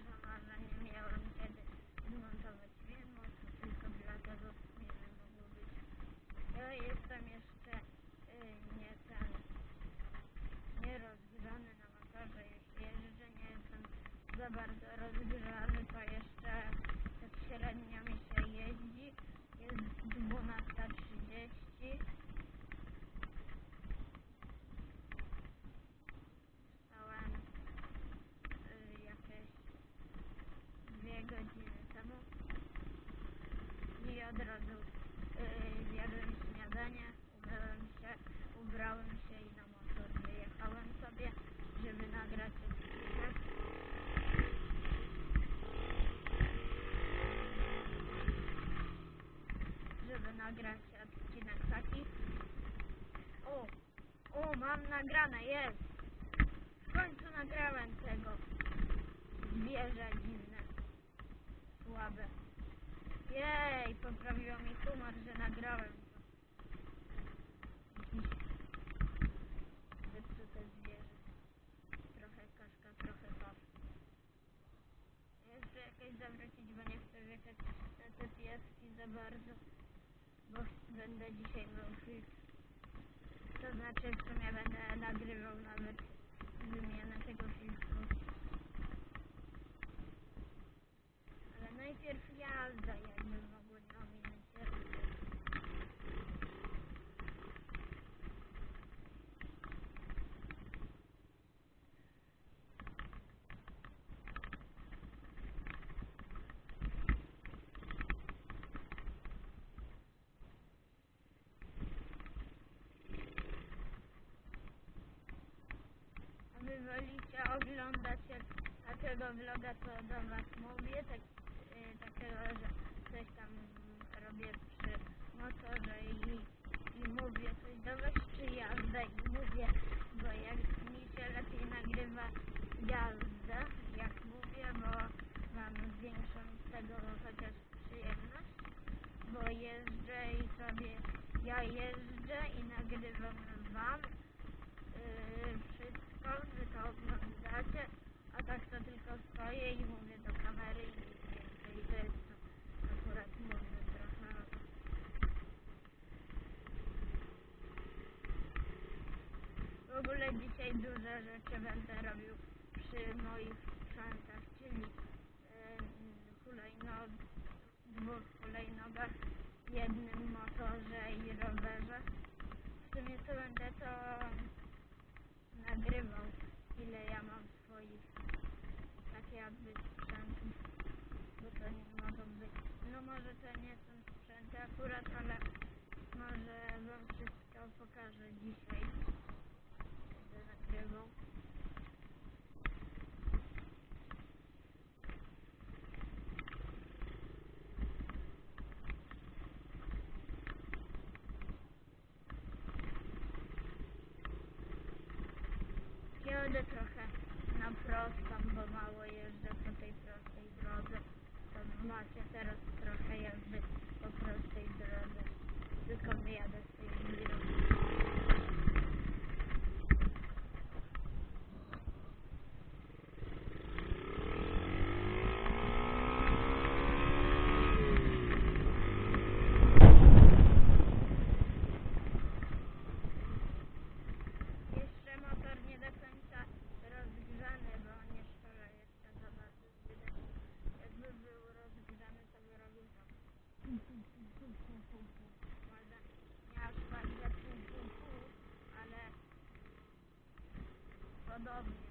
że może nie miałem kiedy zmontować filmu, to tylko dlatego nie mogło być. Ja jestem jeszcze nie rozgrzany na motorze, jeśli jeżdżę, nie jestem za bardzo rozgrzany, to jeszcze tak średnio mi się jeździ. Jest 12:30. Stałem jakieś 2 godziny temu i od razu zjadłem śniadanie, ubrałem się i na motor wyjechałem sobie, żeby nagrać odcinek. Taki. O, mam nagrane, jest! W końcu nagrałem tego zwierzę dziwne, słabe. Jej, poprawiło mi humor, że nagrałem to. Zepsute zwierzę. Trochę kaszka, trochę pas. Jeszcze jakieś zawrócić, bo nie chcę wjechać na te pieski za bardzo, bo będę dzisiaj miał film. To znaczy w sumie będę nagrywał nawet wymianę tego filtru. Ale najpierw jazda, jakby mogło nie ominąć jazdy. A wy wolicie oglądać takiego vloga, co do was mówię, takiego, że coś tam robię przy motorze i mówię coś do was, czy jazdę i mówię, bo jak mi się lepiej nagrywa jazda, jak mówię, bo mam większą z tego chociaż przyjemność, bo jeżdżę i sobie ja jeżdżę i nagrywam wam wszystko, wy to oglądacie, a tak to tylko stoję i mówię do kamery i nic więcej. I to jest akurat nudne trochę. W ogóle dzisiaj duże rzeczy będę robił przy moich sprzętach, czyli 2 hulajnogach, 1 motorze i rowerze. W sumie to będę to nagrywał, ile ja mam swoich takie jakby sprzętów, bo to nie mogą być, no może to nie są sprzęty akurat, ale może wam wszystko pokażę dzisiaj, będę nagrywał. Jadę trochę na prostą, bo mało jeżdżę po tej prostej drodze. To macie teraz trochę jazdy po prostej drodze. Tylko wyjadę z tej drogi. Jeszcze motor nie do końca rozgrzany, bo nie szkoda jeszcze za bardzo widać. Jakby był rozgrzany, to by robił tak. Może nie aż tak, że ale podobnie.